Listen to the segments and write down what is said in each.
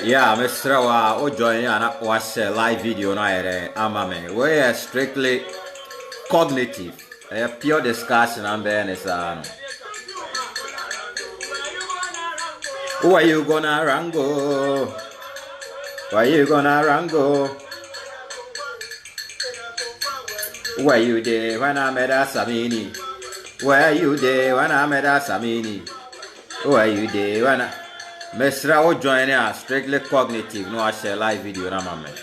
Yeah, Mr. O join and watch a live video na ere amame. We are strictly cognitive. A pure discussion and then is where you gonna rango? Where you gonna rango? Where you there when I met a Samini? Where you there when I met a Samini? Where you there when I Mr. O join us strictly cognitive no watch a live video na mame.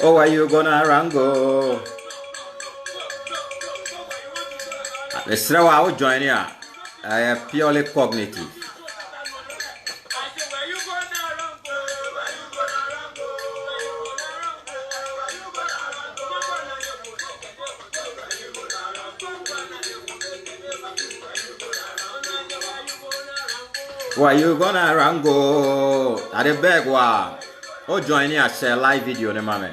Oh, where you gonna rango? Mr. O join here. I am purely cognitive. Where you gonna rango? At the beg wa. Oh, join here share live video ne mame.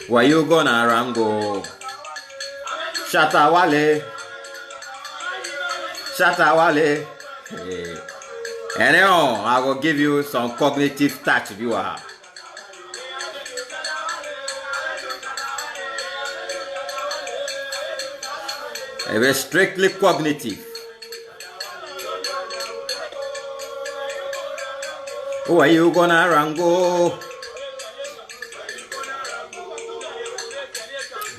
Where you gonna rango? Shatawale. Shatawale. Hey. Anyhow, I will give you some cognitive touch viewer. It is strictly cognitive. Where you gonna rango?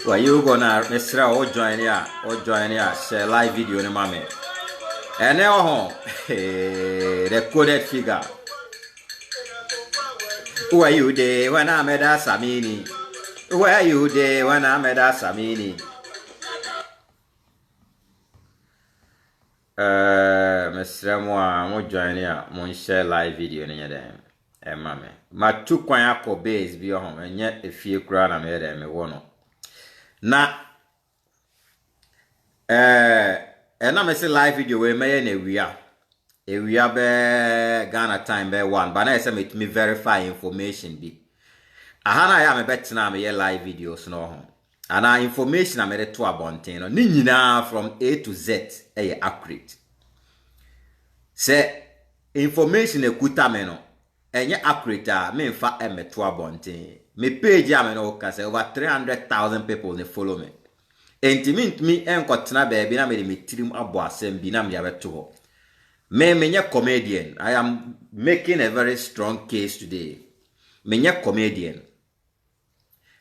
Where you gonna Mr. O join here, share live video ne mame. And now recorded figure. Where you there when I met a Samini? Where you there when I met a Samini? Mr. Mo join here, mo share live video ne dem. Mame. Ma tu kwan akọ base bi ho, enye efie kura na me dem me wo no. Na na me say live video we meye na ewia be Ghana time be one but na say me to verify information bi aha na ya me betina me live videos no ho ana information na me de to abonten no ni nyina from A to Z accurate say information ekuta me no enye accurate a me mfa emeto abonten me page am no ka say over 300,000 people they follow me. Intimate me enkotena baby na me tirim abo asem bi na me abeto ho. Me comedian. I am making a very strong case today. Me comedian.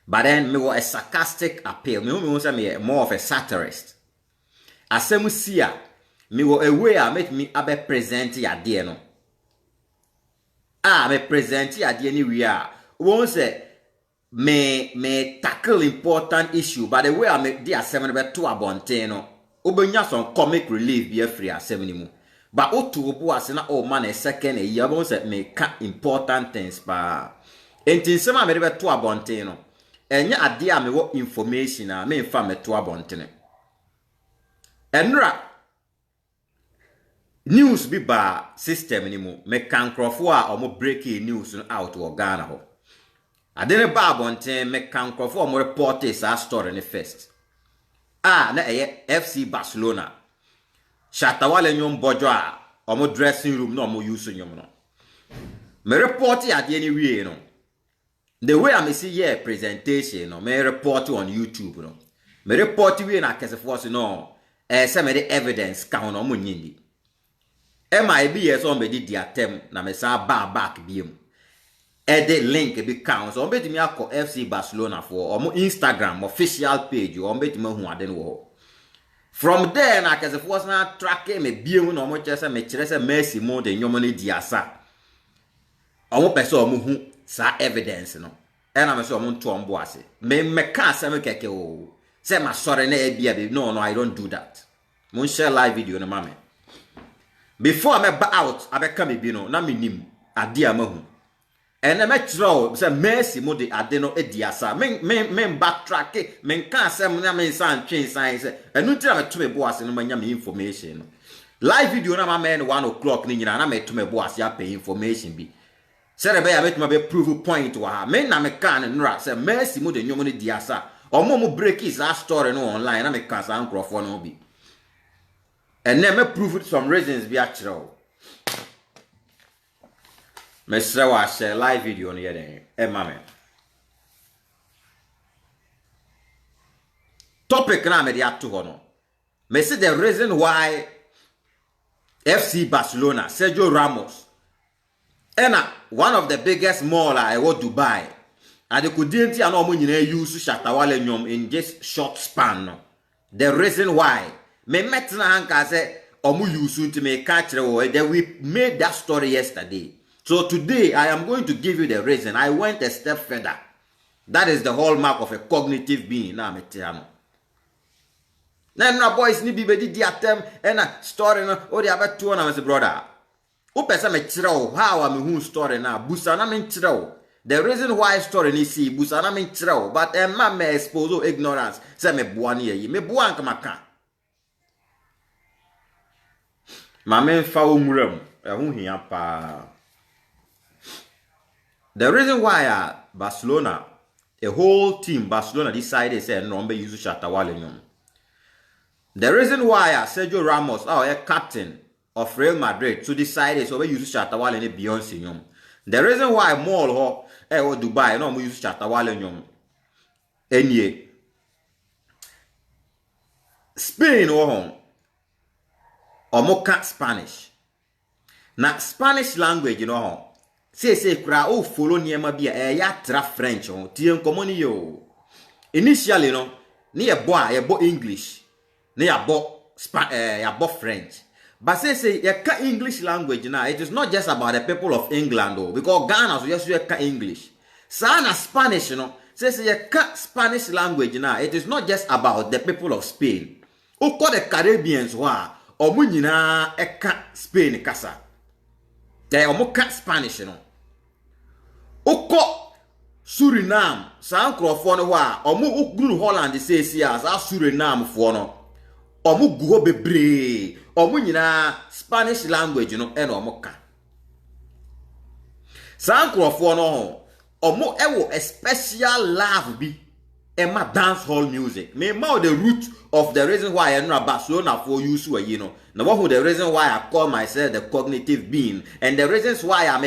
But then me was a sarcastic appeal. Me say me more of a satirist. Asem sia me wo a way I make me abe present ya de no. Me present ya de ni we are. Won say me tackle important issue but the way I make the assembly to abonten no obenya some comic relief be free assembly mu but otu obu ase na o man a second a year bon say me ka important things pa enti nsema me be to abonten no enya ade a me wo information a me mfa me to abonten enra news bi ba system ni mu me kan crofo a omo breaking news no out wo Ghana ho adene babonten me kan crofo omo report is a story ni first na FC Barcelona Shatawale nyom bojo a omo dressing room no omo use nyom no me report ade ni wie no the way I see here presentation no me report on YouTube no me report wie na kese force no say me the evidence ka no omo nyindi MIB so me di atem na me sa back biem the link be count so betimi akọ FC Barcelona for omo Instagram official page o betimi hu ade no ho from there na kese force na track me biem no omo chese me kire se Messi mo de nyomo ne di asa omo pese omo hu sa evidence no na me so omo nto ombo ase me ka se me keke o se ma sore na e bia be no I don't do that mon share live video no mame before me ba out abeka me bi no na me nim ade amahu ene me tro say Messi mo de ade no ediasa men backtrack men kan asem na men san twen san say enu tira me to me bo ase no manya me information no live video na ma men 1 o'clock ni nyina na me to me bo ase apɛ information bi say be ya betuma be prove point wa men na me kan nra say Messi mo de nyomo ne diasa omo mo break is a story no online na me kan san crofo no bi And then me prove some reasons be actual. Me share share live video on here. Mama. Topic na me dia to hono. Me see the reason why FC Barcelona, Sergio Ramos, and one of the biggest mall I go Dubai, and they could didn't know money use Shatta Wale nyom in just short span. No. The reason why me met na hanka say omu use to me catch that we made that story yesterday. So today I am going to give you the reason. I went a step further. That is the hallmark of a cognitive being. Now me tell you. Now boys ni be di atem and a story no o dey about two na my brother. O pesa me chiro how am hu story na busa na me chiro. The reason why story ni see busa na me chiro but man me expose ignorance say me boa na yi me boa nka maka. Ma me fa omuram e hu hia pa. The reason why Barcelona, a whole team Barcelona decided say no be use Shatta Wale nyom. The reason why Sergio Ramos, a captain of Real Madrid, to decide so we use Shatta Wale and Beyonce nyom. The reason why Mall ho Dubai no we use Shatta Wale nyom. Enye Spain ho omoka Spanish. Na Spanish language you know say kura o follow niema bia ya tra French ho tie nkomo yo. Initially no ni ye bo English. Ya bo French. But say you can English language now. It is not just about the people of England though, because Ghana so just you can English. Sana Spanish, you know. Say you can Spanish language now. It is not just about the people of Spain. Who call the Caribbeans wa omu nyina eka Spain kasa. They omu ka Spanish, you know. Uko Suriname, sa nkrofo no wa omu ugru Holland say as Suriname fo no. Omu guho bebre omu nyina Spanish language no e no omu ka sankrofo no ho omu ewo a special love bi ma dance hall music me ma the root of the reason why I know Barcelona for use we know na what the reason why I call myself the cognitive being and the reasons why I'm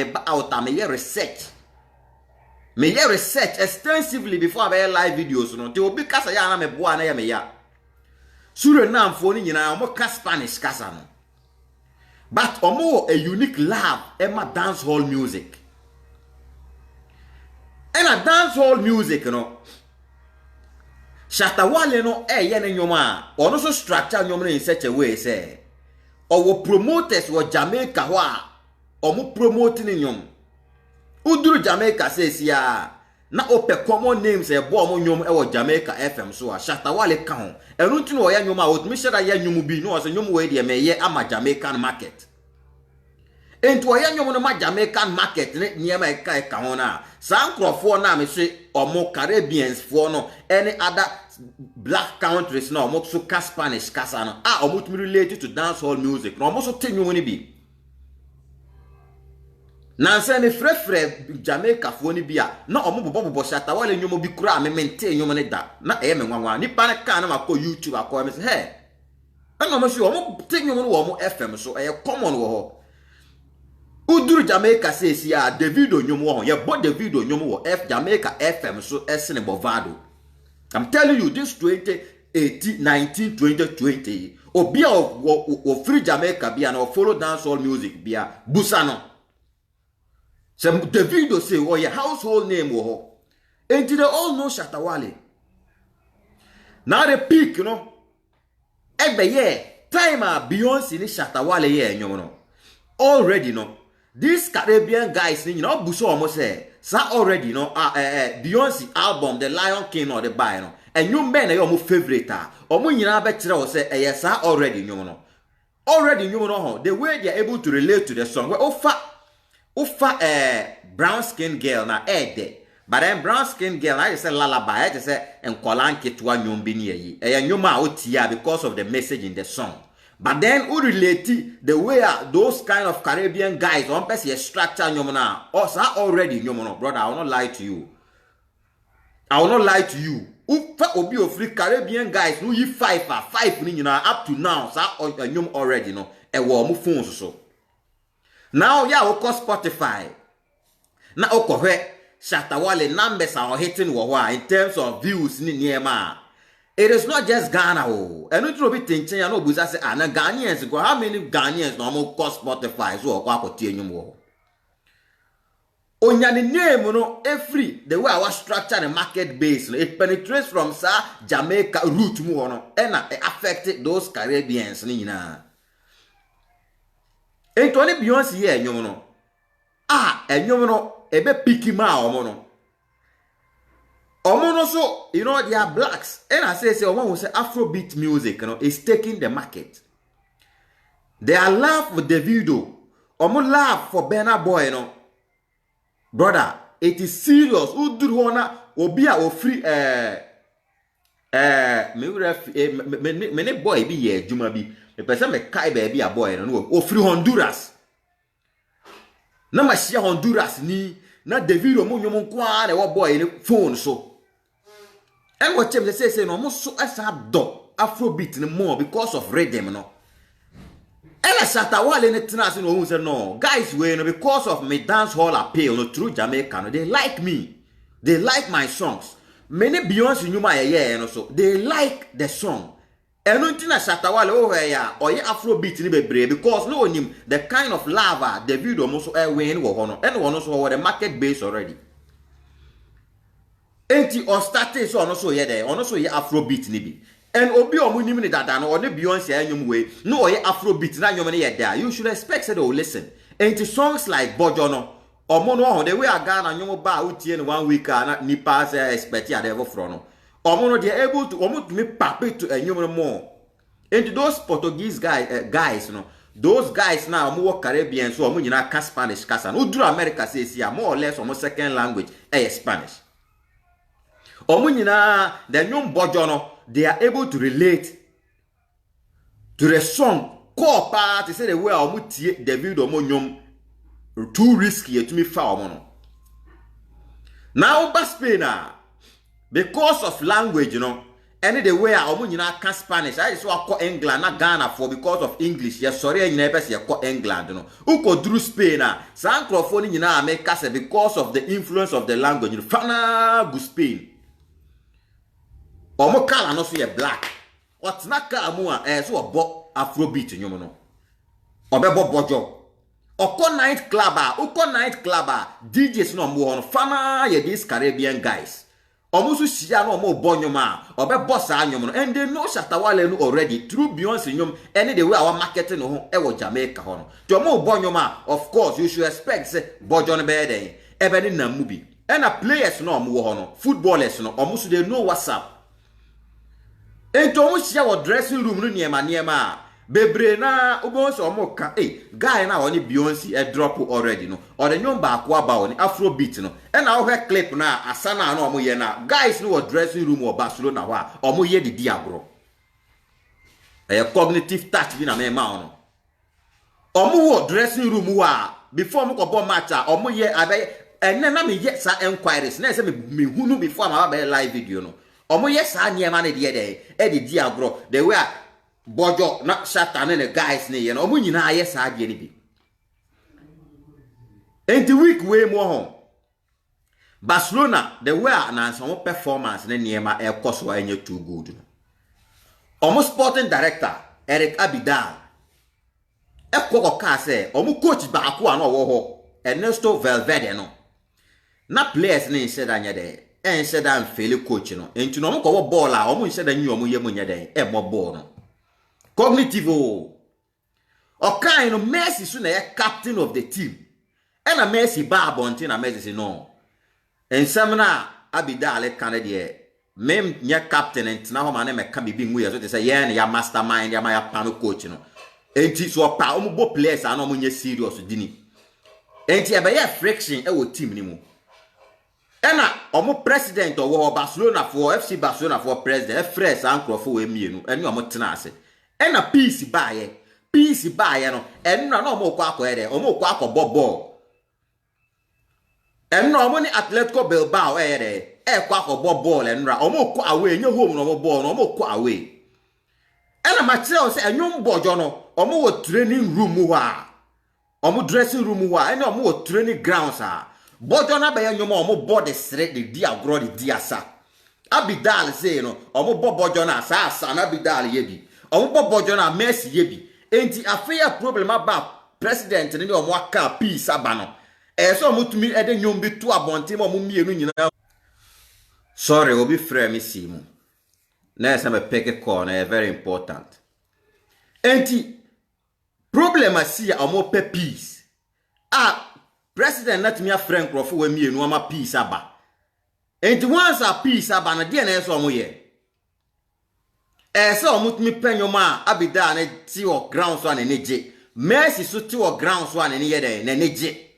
research extensively before I live videos no te obi kasa ya na me boa na ya me ya Suriname for ni nyina omo ka Spanish kasa no. But omo a unique love ma dance hall music. And a dance hall music no. Shatta Wale no ye ne nyoma ono so structure nyoma in such a way say owo promoters wo Jamaica ho a omo promote ni nyom. Uduru Jamaica says ya na ope common names e bo mo nyom e wo Jamaica FM so a Shatta Wale ka ho enu nti no ya nyoma o mi shara ya nyom bi no so nyom we de me ye ama Jamaican market ento ya nyom no ma Jamaican market ne niema e ka ho na san crofo na me se omo Caribbeans fo no any other black countries no omo so ka Spanish kasa no omo tumi relate to dance hall music no omo so te nyom ni bi Nansa ne frefre Jamaica fo ni bia na omo bobo Shatta Wale nyomo bi kura me maintain nyomo ne da na me nwanwa ni pa ne ka na makọ YouTube akọ me say na omo so omo te nyomo no omo FM so common wo ho uduru Jamaica says ya Davido nyomo ho ye bo Davido nyomo wo Jamaica FM so esene bovado. I'm telling you this 2018 19 2020 obi o free Jamaica bia na follow dance hall music bia busa no. Some Davido say, oh, your household name, oh, and they all know Shatta Wale. Now the peak, you know, every year, time Beyonce ni Shatta Wale year, you know, already, you know, these Caribbean guys, you know, Buso almost say, already, you know, Beyonce album, The Lion King or the Buy, you know, and you men are your favorite, or when you know, better say, yes, already, you know, the way they are able to relate to the song, well, Ufa brown skin girl na ede. But then brown skin girl I just say lullaby. I just say enkolan ketwa nyombi ni yi. Nyoma otia because of the message in the song. But then who relate the way those kind of Caribbean guys one person structure nyomona. Also already nyomono brother I will not lie to you. ufa obi ofri Caribbean guys no yi 5 ni nyina up to now sa anyom already no e wo mo phones so now ya wo ko Spotify na okohwe Shatta Wale numbers are hitting wo in terms of views ni niema. It is not just Ghana oh. And no be thinking ya no buza say na Ghanaians go how many Ghanaians no mo ko Spotify so ko akotie anyom wo. Onya the name no every the way our structure the market base no, it penetrates from Jamaica route mu no and affect those Caribbeans ni nyina. Entoni Beyonce here anyom no. Anyom no ebe piki ma omo no so you know they are blacks and I say omo will say Afrobeat music you know is taking the market. Their love for Davido, omo love for Burna Boy you know. Brother, it is serious. Uduru ona obi a ofri me boy bi ye adwuma bi. Me pese me kai ba bi a boy no ofri Honduras. Na ma share Honduras ni na Davido mo nyom kwa na wo boy ni phone so. And what them say no mo so asa do Afrobeat ni more because of rhythm no. Ella Shatta Wale ne tena no who say no guys we no because of my dance hall appeal no through Jamaica no they like me. They like my songs. Many Beyonce nyuma ye no so they like the song. Eno ntina Shatta Wale o ya oye Afrobeat ni bebre because no him the kind of lava the video mo so win wo hono and one so the market base already. Enti o started so ono so ye there ono so ye Afrobeat ni bi. And obi omu nim ni dada no one Beyonce anyum we no oye Afrobeat na anyum ni ye there you should expect say they will listen. Enti songs like Bojo no omo no the way aga na anyum ba utie no 1 week na nipa say expect ya dey for no. Omo no they are able to omo to me pape to anyum more. And those Portuguese guys you know those guys now omo work Caribbean so omo nyina ka Spanish kasa no duru America say more or less omo second language Spanish. Omo nyina the nyum Bojo no they are able to relate to the song call part to say the way omo tie David omo nyum too risky to me fa omo no. Now Spain because of language you know any the way omo nyina ka Spanish I just wa call England na Ghana for because of English yes sorry nyina be say call England no uko through Spain san crofoni nyina America say because of the influence of the language you fana go Spain omo kala no so ye black what na ka amu so obo Afrobeat nyom no obebo Bojo oko night club DJs no mo no fana ye these Caribbean guys omo so sia no omo bo nyom obebo sa nyom no and they know Shatta Wale no already through Beyonce nyom any the way our marketing no ho e wo Jamaica ho no to omo bo nyom of course you should expect say Bojo no be dey ebe ni na mu bi and players no omo ho no footballers no omo so they know what's up. Ento mo share wo dressing room no niema bebre na obo so mo ka guy na oni Beyonce drop already no or the nyom ba akwa ba oni Afrobeat no e na wo clip na asana na omo ye na guys no wo dressing room or Barcelona ho omo ye di agro cognitive touch bi na me ma ono omo wo dressing room ho before mo ko bo match omo ye abe enne na me ye sa enquiries na say me hunu before ma ba live video no omo yes anyema ne de dey di agro the way Bojo na Shatta ne guys ne ye no omo nyina yes ade ne bi enti week we mo ho Barcelona the way na some performance ne niema koso anya too good omo sporting director Eric Abidal ekoko ka say omo coach ba ko na wo ho Ernesto Valverde no na players ne said anya dey en said am fele coach no enti no mo ko ball a omo said anyi omo ye mo nya den mo ball no cognitive o kind no Messi so na captain of the team and a Messi ba abonte na Messi say no en samna Abidal kan de mem nya captain enti na ho ma na me ka bibi nwu ye so te say ye na ya mastermind ya ma ya pan coach no enti so pa omo bo players na omo nya serious dini enti e be ya friction e wo team ni mu. Ena omo president owo Barcelona for FC Barcelona for president fresh ankrofo we mienu eni omo tena ase ena peace baaye no enu na omo kwa akọ ede omo kwa akọ bobo And no money Atletico Bilbao quack or ball and ra almost quite away, no home no ball, almost quite away. And a myself say a young boy, Jono, or more training room, or more dressing room, and no more training grounds. Bojona by your more body straight the dear grody dear sa. Abidal say no, or more Bojona, sa, Abidal yebi, or more Bojona, Messi yebi. Ain't a fair problem about president and your waka peace abano. So much me at the young bit to a bontim or mummy. Sorry, will be frame simu. Next time a peke corner very important. Enti problem I see a more peace. President not me a friend crop when me no ma peace aba. Enti once a peace aba na dia na so mo ye. So mut me penyo ma abida na ti o ground so na neje. Messi so ti o ground so na ye de na neje.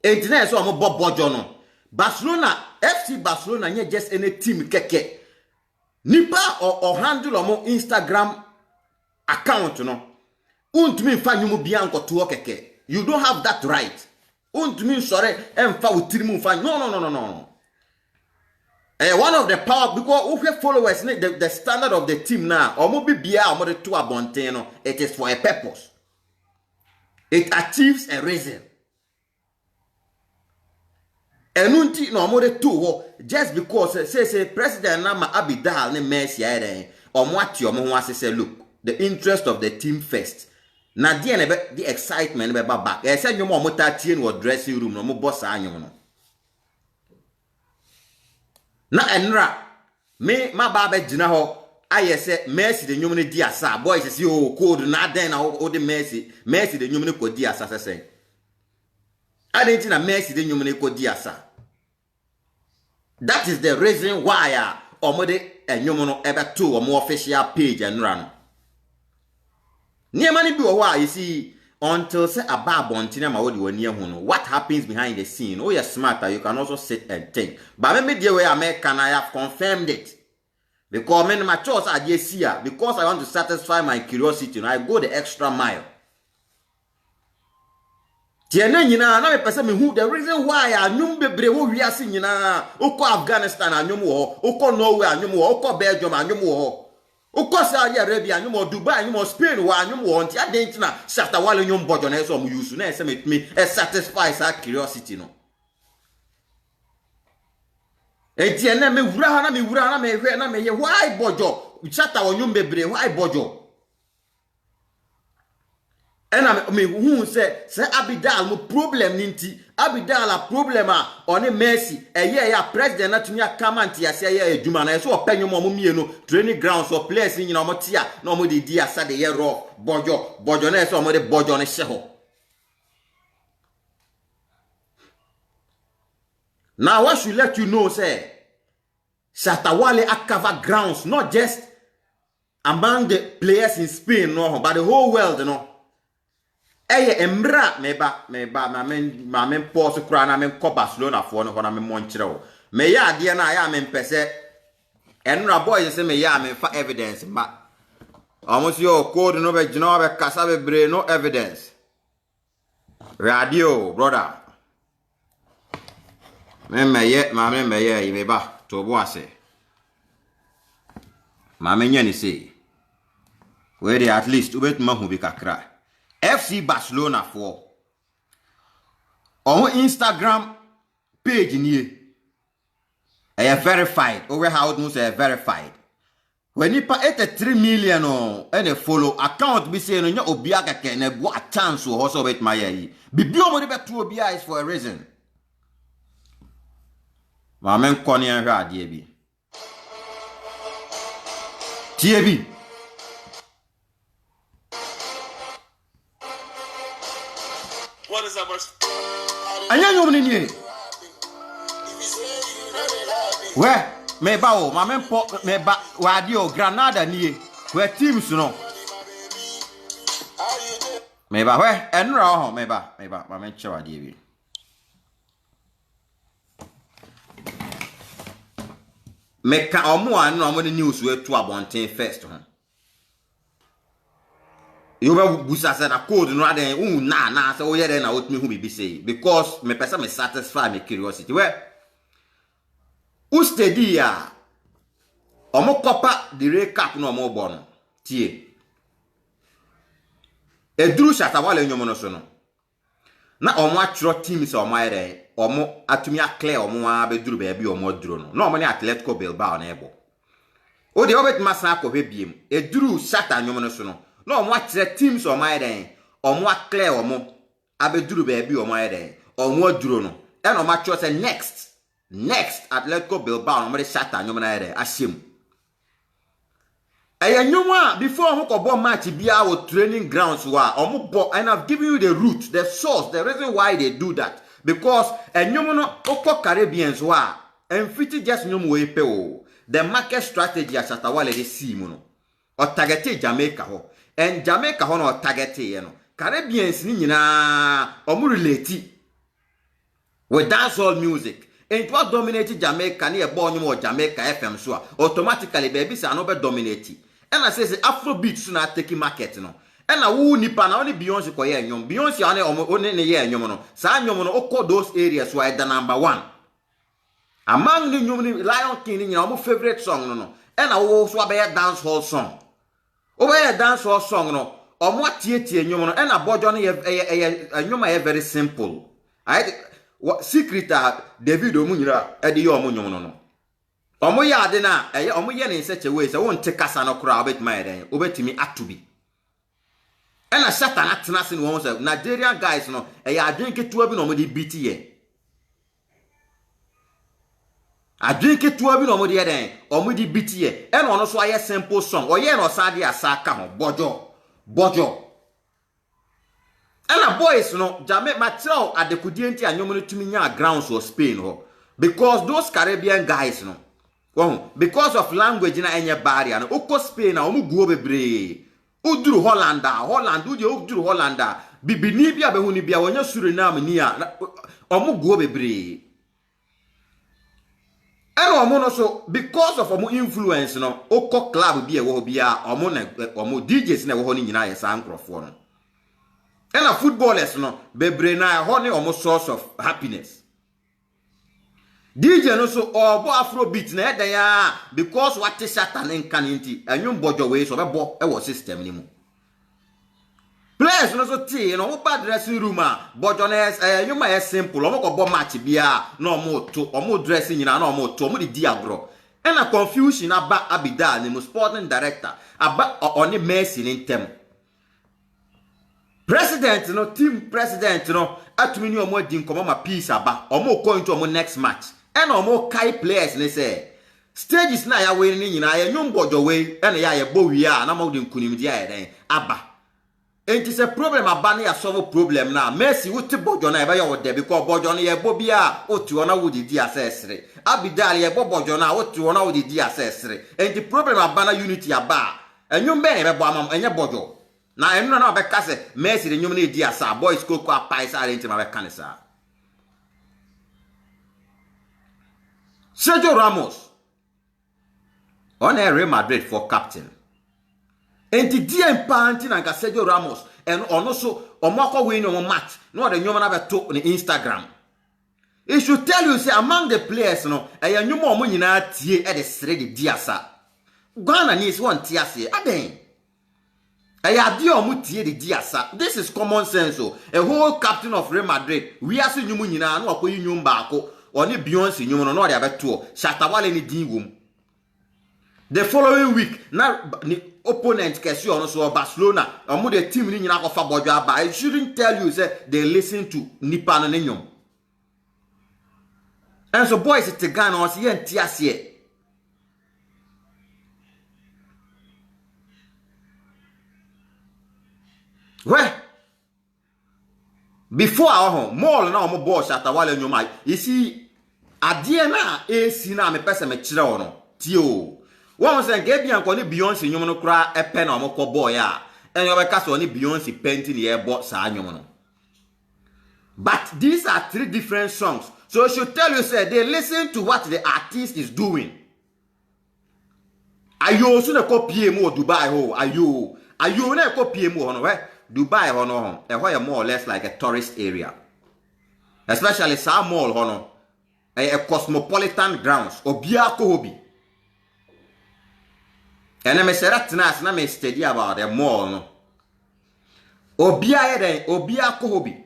Enti na so mo bobojo no. Barcelona FC Barcelona nye just any team keke. Nipa or handle on Instagram account no. Untumi fa nyumu bianco to keke. You don't have that right. Untumi sorry emfa utirimu fa. No. One of the power because who followers the standard of the team now omo bibia omo de to abonten no, it is for a purpose. It achieves a reason. Enunti no mo de to just because say president na ma Abidal ne Messi aye omo ati omo ho asese look the interest of the team first. Na dia the excitement be back. Say nyom omo ta tie no dressing room no mo boss anyom no. Na enra me ma ba be gina ho aye say Messi de nyom ne di asa boys say o code na den na o de Messi de nyom ne ko di asa sesen. Adenti na Messi de nyom ne ko di asa. That is the reason why omode enyom no ebe to omo official page and run. Near money be you see until say about bontina ma wodi wani hu no what happens behind the scene. Oh, you're smarter, you can also sit and think. But maybe the way American I have confirmed it. Because when my choice are just here, because I want to satisfy my curiosity, and I go the extra mile. Tiena nyina na me pese me hu the reason why anyum bebre wo wiase nyina ukọ Afghanistan anyum wo ukọ Norway anyum wo ukọ Belgium anyum wo ukọ Saudi Arabia anyum wo Dubai anyum wo Spain wo anyum wo nti adenti na shatta wale nyum bojo na eso mo use na ese me satisfy sa curiosity no etiena me wura na me hwe na me ye why bojo shatta wo nyum bebre why bojo. And I mean, who say Abidal no problem ninti Abidal a problem on a Messi ya president na tumi akamanti ya say ya eduma na so openyo mo mienu training grounds or place in mo tia na mo de dia sa de ye ro bojo na so mo de bojo na hye ho. Now what should let you know say Shatawale cover grounds not just among the players in Spain no but the whole world no. Embra meba ma men pause kura na men ko Barcelona fo no na men monchire wo me ya ade na ya men pese enra boys say me ya men fa evidence ma almost your code no be gina be kasa be bre no evidence radio brother me ye me ba to bo ase ma men nya ni say we dey at least ubet ma hu bi kakra FC Barcelona for on Instagram page ni verified over how it must verified when you pay 83 million and follow account be say no obi aka na bo a chance o so bet my yi bibi o mo de beto obi is for a reason ma men koni an hwa ade bi tie bi what is that much? Anya nyom ni ni we me ba o ma men po me ba wa di o Granada ni we teams no me ba we enra ho me ba ma men che wa di bi me ka omo an no mo the news we to abonten first ho you will busa said a code no rather na so yeah then I would me who be say because me person me satisfy my curiosity. Well, who steady ya? Omo kopa the recap no mo bon tie. Eduru Shatta Wale nyomo no so no. Na omo atro teams omo ayre omo atumi clear omo abeduru ba bi omo duro no. Na omo ne Atletico Bilbao na ebo. O de obet masa akọhwe biem. Eduru Shatta nyomo no so no. Na omo atre teams omo ayre omo clear omo abeduru ba bi omo ayre omo duro no. E na omo atro say next Atletico Bilbao omo de Shatta nyomo na ayre ahyem. Nyoma before who ko ball match bia with training grounds wa omo and I've given you the root, the source, the reason why they do that. Because nyoma no okọ Caribbeans wa and fiti just nyoma we pe o. The market strategy as Shatta Wale dey see mu no. O target Jamaica ho. And Jamaica ho no target ye no. Caribbeans ni nyina omo relate with dancehall music. And it was dominated Jamaica near Borneo Jamaica FM so automatically baby say no be dominate. And I say Afrobeat so na take market no. And na who nipa na only Beyonce ko ye nyom. Beyonce ane only ne ye nyom no. Sa nyom no okọ those areas why the number 1. Among the nyom ni Lion King ni nyom favorite song no. And na wo so be dance hall song. O be dance hall song no. Omo tie nyom no. And na bojo no ye nyom ye very simple. Secret David Omunyira edi yo omunyom no. Omo ya ade na omo ye ne such a way say won te kasa no kra obet my den obetimi atubi. E na Shatta na tena se no won say Nigerian guys no adwen ketua bi no mo de beat ye. Adwen ketua bi no mo de den omo de beat ye. E no no so aye simple song. Oye no sade asaka ho bojo. And the boys, no, Jamaica material at the Kudienti and Yomo to me grounds or Spain, ho. Because those Caribbean guys, no, well, because of language in any barrier, no, Oko Spain, or Mugo Bre, Udru Holland, Udru Hollanda, Bibinibia, Behunibia, when you're Suriname near, or Mugo Bre. And also, because of our influence, no, Oko Club be a Wobia, or more DJs never holding in a Sancrophone. And a footballers no bebre na honey almost source of happiness. DJ no so obo Afrobeat na eda ya because what is Shatta nkan nti anyum bojo we so bebo e wo system ni mu. Players no so ti no mo bad dressing room a bojo na anyum ma simple omo ko bo match bia na omo dressing nyina na omo to omo di agro. And a confusion aba Abida ni mo sporting director aba oni Messi ni ntem. President no team president no atumi ni omo di nkomo ma peace aba omo ko into omo next match and omo kai players ne say stages na ya we ni nyina ya nyum bojo we and ya bo wi a na ma di nkunim di ya den aba enti se problem aba na ya solve problem na Messi wuti bojo na e ba ya wo de because bojo na ya bo bia otu ona wo di asesre Abidal ya bo bojo na otu ona wo di asesre enti problem aba na unity aba enyum be ne be bo amam enye bojo. Na enu na obeka se Messi de nyum na edi asa boys koko apai sa renti ma beka ne sa. Sergio Ramos on Real Madrid for captain. Enti di empanti na Sergio Ramos and ono so omako win no match no de nyum na beto on Instagram. It should tell you say among the players no eya nyum omo nyina tie e de sere de di asa. Ghana needs one tie ase aden. This is common sense. A whole captain of Real Madrid, we are seeing you nyina no akoyi nyum baako oni Beyonce nyum no no de abeto Shatta Wale ni din wom. The following week na the opponent kesi ono so Barcelona omo the team ni nyina kofa bojo aba. I shouldn't tell you say they listen to nipa no nyum. And so boys it Ghana on see entiase. Where? Before our home, more na omo boss Shatta Wale nyoma. You see, adie na esi na me pese me kire ono. Tio. One say ge bi anko ni Beyonce nyoma no kura epe na omo ko boy a. Enyo be kaso ni Beyonce painting ye bo sa nyoma no. But these are 3 different songs. So I should tell you say they listen to what the artist is doing. Ayo so na ko pie mo Dubai ho. Ayo. ayo na ko pie mu hono we Dubai hono e ho more or less like a tourist area, especially some mall hono a cosmopolitan grounds obia ko hobi. And me serat na me study about the mall no obia eden obia ko hobi.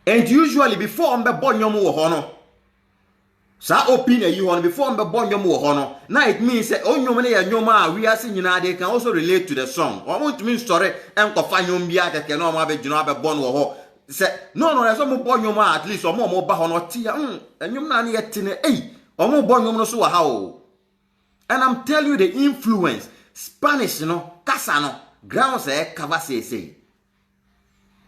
And usually before mbe bonyom wo hono sa opinion you on before mbe bonyom wo hono na it means say onyom na ya nyom a we ase nyina they can also relate to the song. O want me story enko fa nyom bia keke na o ma be gyina be bon wo ho say no so mo bonyom at least o mo ba hono tia enyom na na yete ne o mo bonyom no so wa ha o. And I'm telling you the influence Spanish no kasa no grounds cover say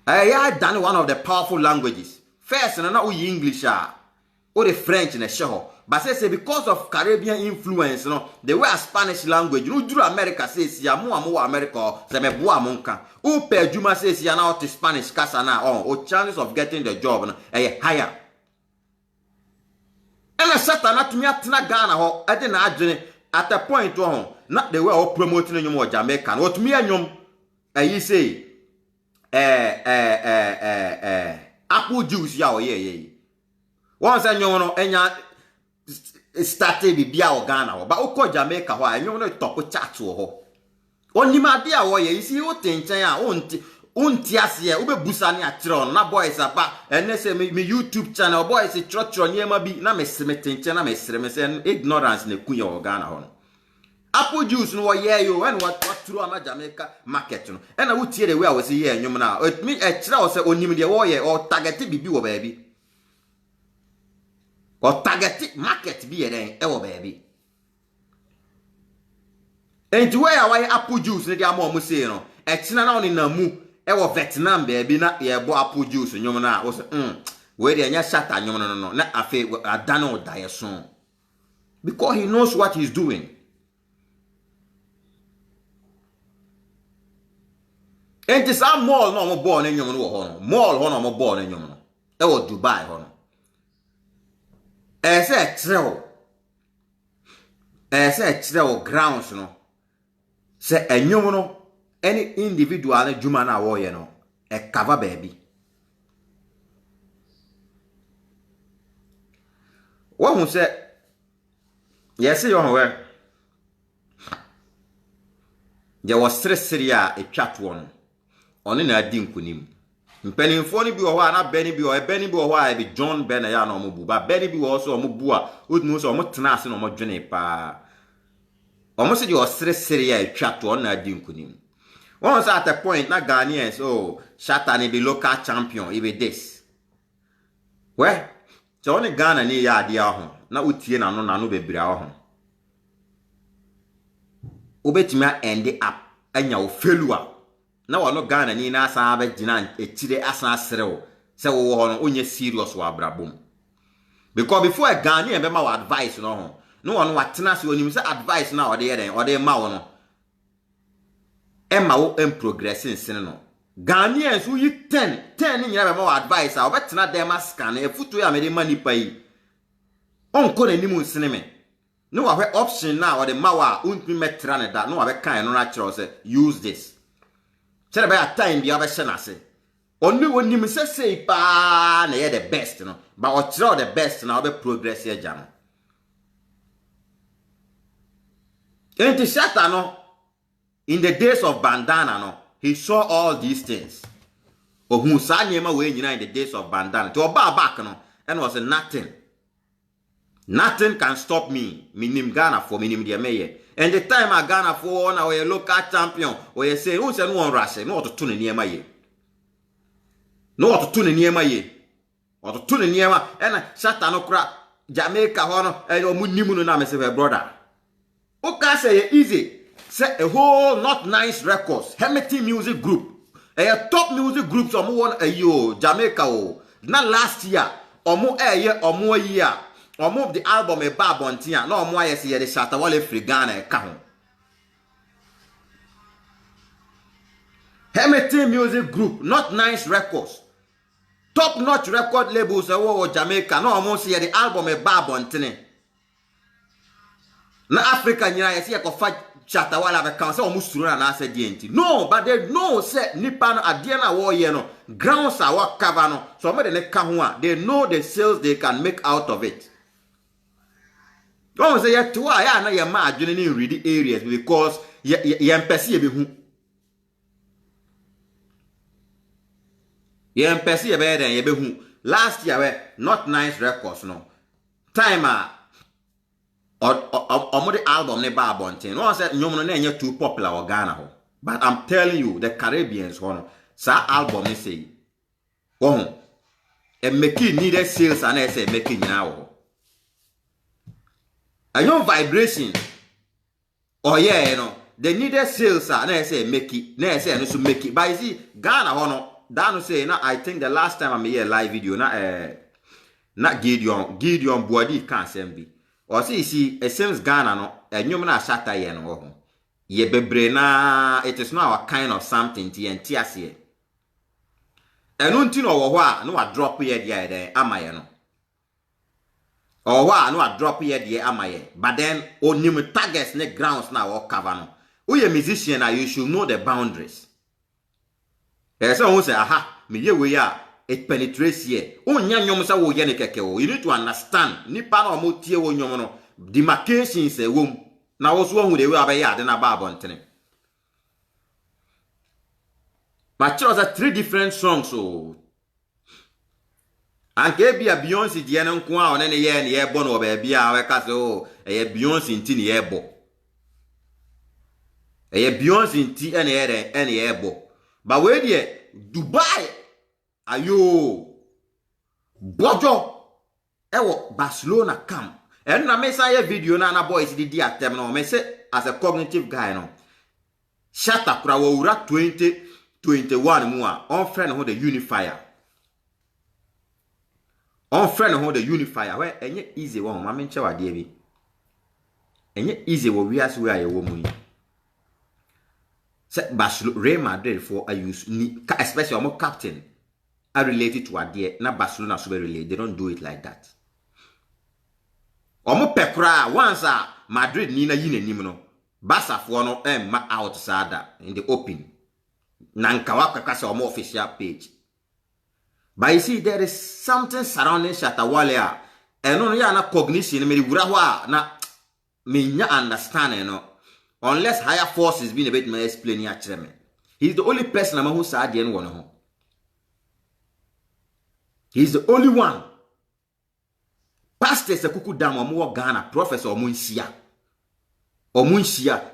I done one of the powerful languages. First, no we English or the French in a show. But say because of Caribbean influence, no, the way Spanish language, you do America says ya more America, se me boa monka. Who per Juma says ya now to Spanish casa na or chances of getting the job no higher. And I sat not me at Ghana ho, I didn't adjust at a point not the way of promoting you more Jamaican. What me and you say apple juice ya yeah. Once I know enya started bi bia o Ghana ho, but o Jamaica ho anyo no top chat ho. Oni ma dia wo ye isi o tenchen a unti ase ube busa ne atro na boys aba ene se me YouTube channel boys trotro nyema bi na me tenchen na me se ignorance na kunya o Ghana ho. Apple juice no ye yo when what through ama Jamaica market no and I would tie the way I was here nyum na it me e kira o se onim de wo ye o target bibi wo baabi o target market bi ye den e wo baabi enti we ya why apple juice ne dia ma o say no e kina na oni na mu e wo Vietnam baabi na ye bo apple juice nyum na o se we de nya shata nyum no na afi adana o dae so because he knows what he's doing. And this a mall no mo born in nyom no ho no mall ho no mo born in nyom no e wo Dubai ho no say treo grounds no say enyom no any individual na juma na wo ye no e cover baby wo hu say yes yo ho we there was stress a chat one oni na adi nkunim mpanimfo ni bi wo ha na beni bi wo ha bi John Ben ya na omubu ba beni bi wo so omubu a odunu so omutena ase na omodwene pa omo se di osresere ya etwa to na adi nkunim once at a point na Ghanaians Shatta ni be local champion even this we so oni Ghana ni ya adi ahụ na utie na no bebiri ahụ obetimi end up anya o failure na wano Ghana ni na asa abegina etire asa asrewo se wo ho no onye serious wa abrabom because before a Ghanaian be ma wa advice no ho no wano watena se onim se advice na ode yeden ode ma wo no e ma wo progress nsin no Ghanaians who yi 10 ni nyina be ma wa advice a obetena dem scan e futu ya me de manipa yi onko na nimu nsin me no wa option na ode ma wa untimi metra ne da no wa be kan no na kire say use this. Tell about time be able to say. Only when you say pa na the best, no. But what try the best now be progress here, jam. In the Shatta no, in the days of Bandana no, he saw all these things. Who sa nyema we nyina in the days of Bandana. To oba back no, and was nothing. Nothing can stop me. Minim Ghana for minim dia meye. And the time I Ghana for na we local champion, or you say who say no one rush, no to tune near my ye. No to tune near my ye. Or to tune near my and Shatta no crack Jamaica hono and your munimu na me say brother. Who can say easy? Say a whole not nice records. Hemity music group. A top music groups or more one Jamaica not last year or more a year or more year. Or move the album a babontia, no more yes, the Shatta Wale free Ghana come. Hemity music group, not nice records. Top notch record labels or Jamaica, no almost here the album a babontin. na Africa nyina yesi yakofa chata wala be kan say omu suru na say dienti no but they know say nipa no ade na wo ye no grounds are what cover no so me de ne ka ho a they know the sales they can make out of it. Don't say yet to ya na ye ma adwene in ready areas because ye mpese ye be hu ye mpese ye be den ye be hu last year we not nice records no time or the album ne ba bonten no say nyom no na enye too popular or Ghana ho but I'm telling you the Caribbeans ho sa album ni say oh e make needed sales and I say make nyina I know vibration oh yeah you know the needed sales and I say make it na say no so make it but you see Ghana ho no that no say na I think the last time I'm here live video na Gideon Buadi can send be or see it seems Ghana no enyum na shatter ye no ho ye bebre na it is not our kind of something TNT ase enu nti no wo ho a no wa drop ye there amaye no or wa no wa drop ye there amaye but then onim targets ne grounds na wo cover no wo ye musician na you should know the boundaries so who say aha me ye we ya it penetrates here. Onya nyom sa wo ye ne keke wo. You need to understand. Nipa na mo tie wo nyom no. Demarcations e wom. Na wo so hu de we abaye ade na ba abontene. Ma chose are 3 different songs so. Anke bia Beyonce die ne nko a one ne ye ne ye bo no ba bia we ka so e Beyonce nti ne ye bo. E Beyonce nti ene ye bo. Ba we die Dubai ayo bojo ewo Barcelona camp and na me say video na boys did atem no me say as a cognitive guy no shatter kura wo ura 2021 mu a on friend ho the unifier where enye easy one ma me nche wade bi enye easy wo wiase we aye wo mu say Barcelona Real Madrid for I use especially our captain are related to Adie, na Barcelona so related. They don't do it like that. Omo pekra once Madrid ni na yine nim no. Barca for no ma outside in the open. Nanka waka kasa omo official page. But you see there is something surrounding Shatawale no ya na cognition me wura ho na me nya understand no. Unless higher forces being a bit more explaining actually me. He's the only person who saw the end one. He's the only one. Pastor Sekuku Damo mo Ghana, Professor Omunsia.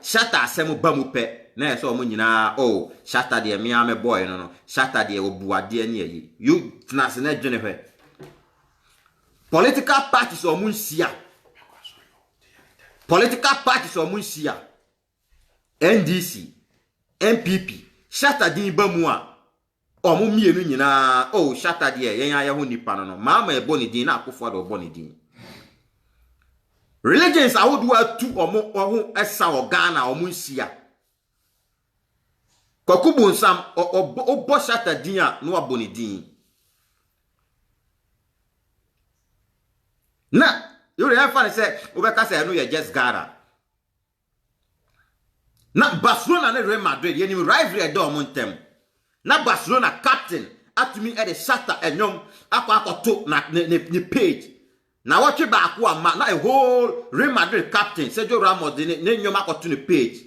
Shatta asemu bamupe. Na so omunyina oh, shatta de me ame boy no. Shatta de obuade ani yi. You finance na dwene hwe. Political parties Omunsia. NDC, MPP, shatta din bamu a omu mienu nyina oh shatta de yen ya ho nipa no mama e boni din na akofo do boni din religions awodu atu omu ho esa o Ghana omu nsia kwakubu nsam obo shatta din a no aboni din na you refer say obeka say no you just Ghana na Barcelona na Real Madrid ye ni rivalry do omontem na Barcelona captain atumi e de shatter enyom akoto na ni page na watch back wa ma na a whole Real Madrid captain Sergio Ramos de ne nyom akoto ni page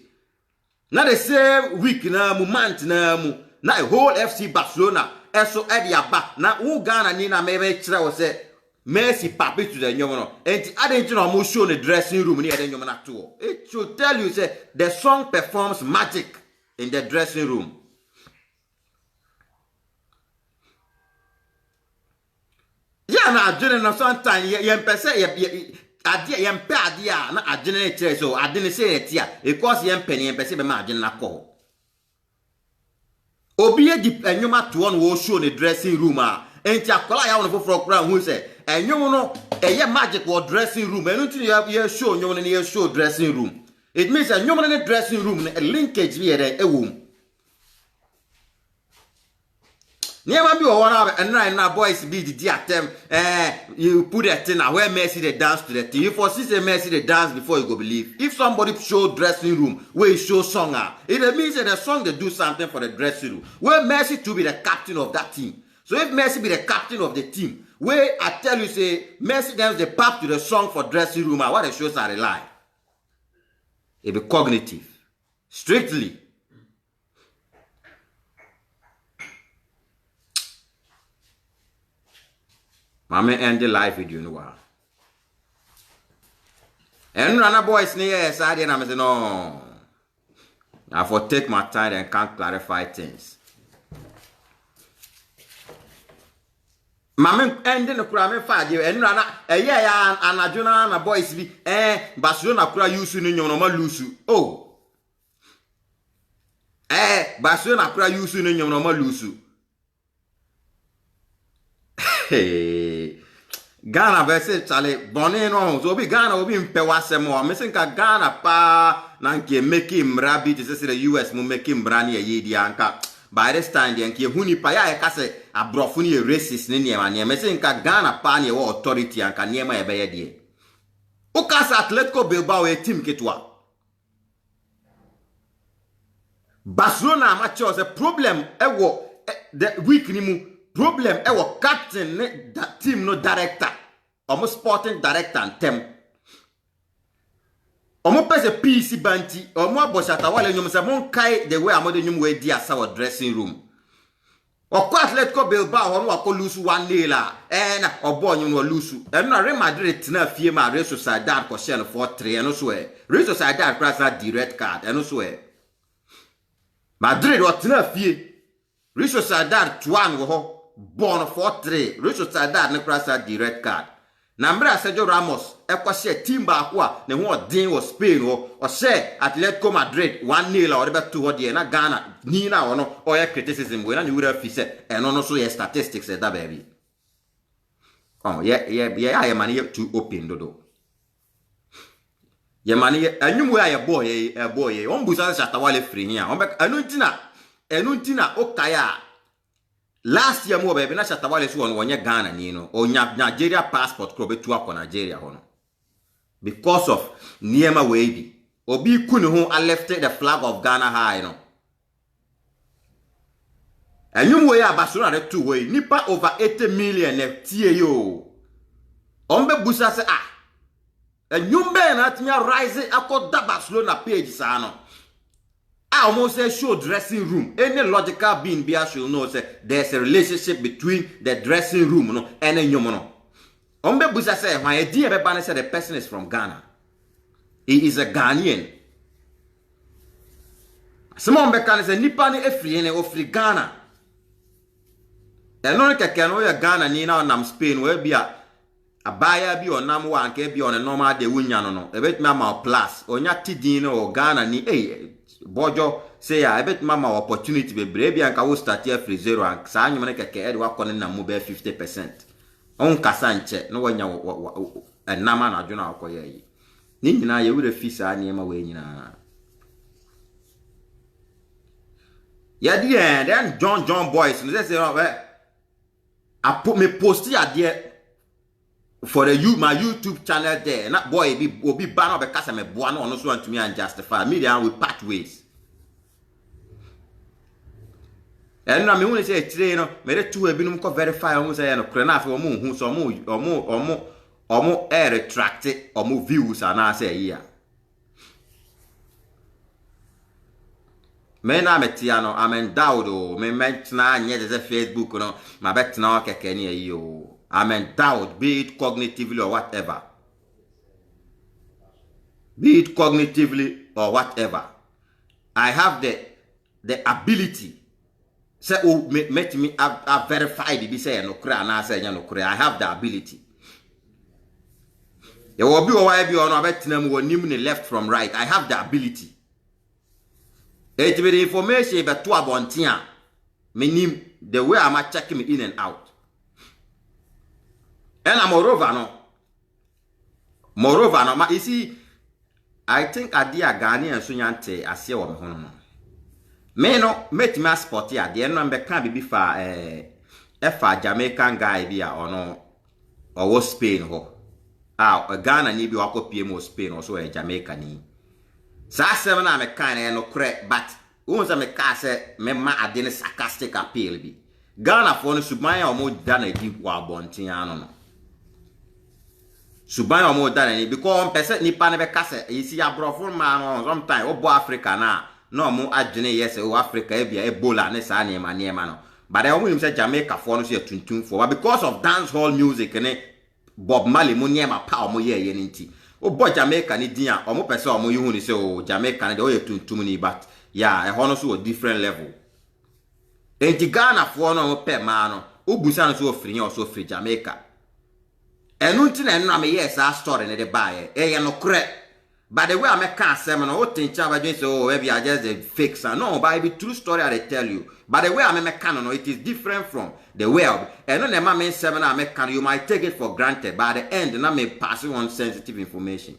na the same week na month na mu na a whole FC Barcelona eso e de aba na wo Ghana ni na mebe kire wo se Messi papi to the nyom no enti adenti no mo show the dressing room ni e de nyom na to it should tell you say the song performs magic in the dressing room. Yeah, na adwene no sometimes yempese ade yempe ade a na adwene ne kire so ade ne say etia because yempe ne yempese be ma adwene na ko obi edi enwoma to no wo show the dressing room a enti akola ya won foforo kura hu say enwom no eye magic wo dressing room enu ti ye show enwom ne ye show dressing room it means enwom ne dressing room ne linkage bi ere ewom Never be one and right now boys be the attempt. You put a thing where Messi they dance to the thing. You foresee say Messi they dance before you go believe. If somebody show dressing room where you show song, it means that the song they do something for the dressing room. Where Messi to be the captain of that team. So if Messi be the captain of the team, where I tell you say Messi dance the pap to the song for dressing room, what the shows are a lie. It be cognitive, strictly. Mama end the live video no wa. And rana boys near side and I'm saying no. I for take my time and can't clarify things. Mama ending the kura fight you and rana yeah and Ajuna na boys be Barcelona kura yusu ni nyono ma lusu. Oh. Barcelona kura yusu ni nyono ma lusu. Hey, Ghana versus Charlie Bonino. So be Ghana will be in Pewasemo. I'm missing Ghana pa nanke make him rabbit to say the US will make him brand a yedi anka. By this time, the anke huni pa ya kase a brofuni racist ni man. I'm missing Ghana pa ni wa authority anka niema e beye die. Ukasa Atletico Bilbao e team ketwa. Barcelona matches a problem ewo the week ni mu. Problem ewo captain that team no director almost sporting director and tem omo pese PC banti omo aboshata wale nyum se mon kai the way amode nyum we dia sa dressing room okwa Atletico Bilbao ono akolusu 1-0 na obo nyum no lusu na Real Madrid na fie ma Real Sociedad ko share 4-3 eno so e Real Sociedad prasa direct card eno so e Madrid what na fie Real Sociedad 2-1 wo ho born 4-3 Real Sociedad ne prasa direct card na mbra Sergio Ramos ekwa share team ba kwa ne ho din wo Spain wo o share Atletico Madrid 1-0 o be to ho de na Ghana ni na ono o ye criticism we na ni wura fi se eno no so ye statistics e da baby oh ye mani too open dodo ye mani anyum we boy on busa shata wale free here on be enu ntina okaya last year mo baby na shata wale so on wonye Ghana ni no o Nigeria passport kro betu akọ Nigeria hono because of niema we bi obi kunu ho I lifted the flag of Ghana high no anyum we ya Barcelona de two way nipa over 80 million tie yo ombe busa se anyum be na atnya rise akoda Barcelona page sa no I almost say show dressing room. Any logical being be should know say there's a relationship between the dressing room no and a nyomono. Ombe busa say when a dear bebane say the person is from Ghana. He is a Ghanaian. Some can say nipa ni efri ne ofri Ghana. Eno keke no ya Ghana ni na nam Spain we bia abaya bi onam wa nke bi on normal de wunya no no. Ebet ma ma plus onya tidin no Ghana ni Bojo say I bet mama opportunity be brave and ka start here free zero and sa anyum ne keke e wa kone na mu be 50%. On kasa nche no wanya enama na adwona akoye yi. Ni nyina ye wure fi sa niema we nyina. Ya di then John boys no say I put me post here there for my YouTube channel there. And that boy will be ban up because I'm a boy no so want to me and justify me and we part ways. And na me won say today no me de two ebinum ko verify won say no kre na afi omo hu so omo retract omo views ana say here. Me na metia no I'm endowed o me mentina anye de Facebook no ma bet na keke ni yi o I'm endowed, be it cognitively or whatever. Be it cognitively or whatever. I have the ability. Say, oh, make me I verify the be say no cry and I say no cry. I have the ability. You will be why be on about them left from right. I have the ability. It be the information about two abontia. Meaning the way I'm checking me in and out. And moreover, you see, I think I dear Ghanaian Sunyante, I see what no. me no metimi sport ya de no mbeka bibi fa efa Jamaican guy bi a ono owo Spain ho Ghana ni bi wakopie mo Spain o so Jamaica ni sa seven na meka na no kre but unza meka se me ma ade ne sarcastic appeal bi Ghana for no suban ya omo dana di wa bontin ano no suban ya omo dana ni because person nipa ne beka se yisi abrofo ma no sometimes obo Africa na no mo adwene yes o Africa e bia Ebola ne sa niema no but I want say Jamaica for no say tuntun for because of dance hall music ne Bob Marley mo niema pa omo ye nti o boy Jamaica ni din a omo pese omo yuhu ni say o Jamaica ne de o ye tuntum ni but yeah e hono so a different level enti Ghana for no pe ma no o busa no so ofri nya o so ofri Jamaica enu nti na enu na me yes a story ne de bae e ye no kre but the way I make asem no o tincha ba dwen say oh maybe I just a fake son no but it be true story I tell you but the way I make no it is different from the way enu na ma me seven I make you might take it for granted but at the end na me pass on sensitive information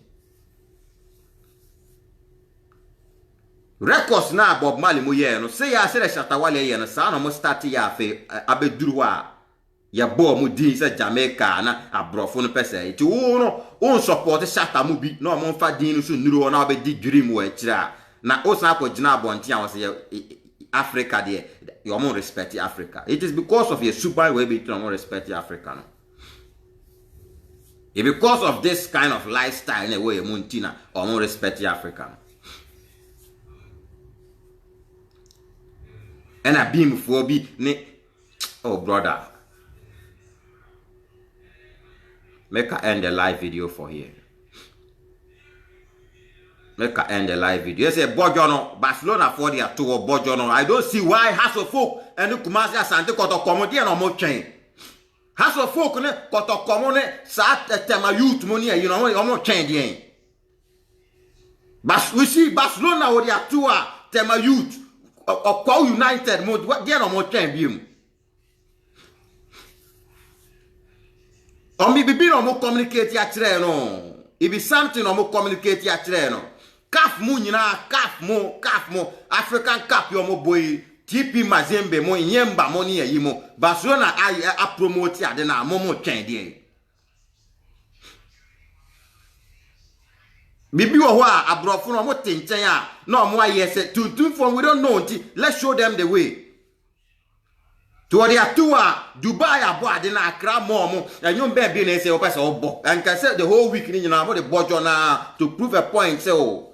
records na Bob Marley mo ye no say ya say Shatawale ye no sa no mo start ya fe abeduruwa ya bo mu din say Jamaica na abrofo no pese ti wo no on support Shatta mu bi no mo fa din no so nuru na obedi dream wo akira na o san ko gina abonti an say Africa there you mo respect Africa it is because of your super way be to mo respect Africa no it because of this kind of lifestyle in a way muntina or mo respect Africa and a beam for be ne oh brother make I end the live video for here. Make I end the live video. You say Bojono, Barcelona for the two of Bojono. I don't see why Hasselhoff and Kumasi Asante Kotokomo no more chain. Hasselhoff ne Kotokomo sat tema youth money, you know, almost change. But we see Barcelona with their two tema youth or call United mode. What get on more chain? On me be no more communicate ya no. It be something no more communicate ya no. Calf mo nyina, calf mo African cap yo mo boy. TP Mazembe mo nyemba mo ni yi mo. Barcelona a promote ya de na mo twen de. Bibi wo ho a abrofo no mo tenchen a no mo ayese to from we don't know. Let's show them the way. To the tour Dubai abo ade na Accra mom enyo be bi na say o pese obo and can say the whole week ni na about the bojo na to prove a point say oh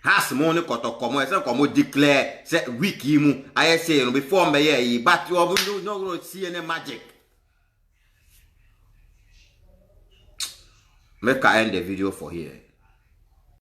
has money kotokomo say komo declare say week yi mu I say no before me ye but you no see any magic. Make I end the video for here.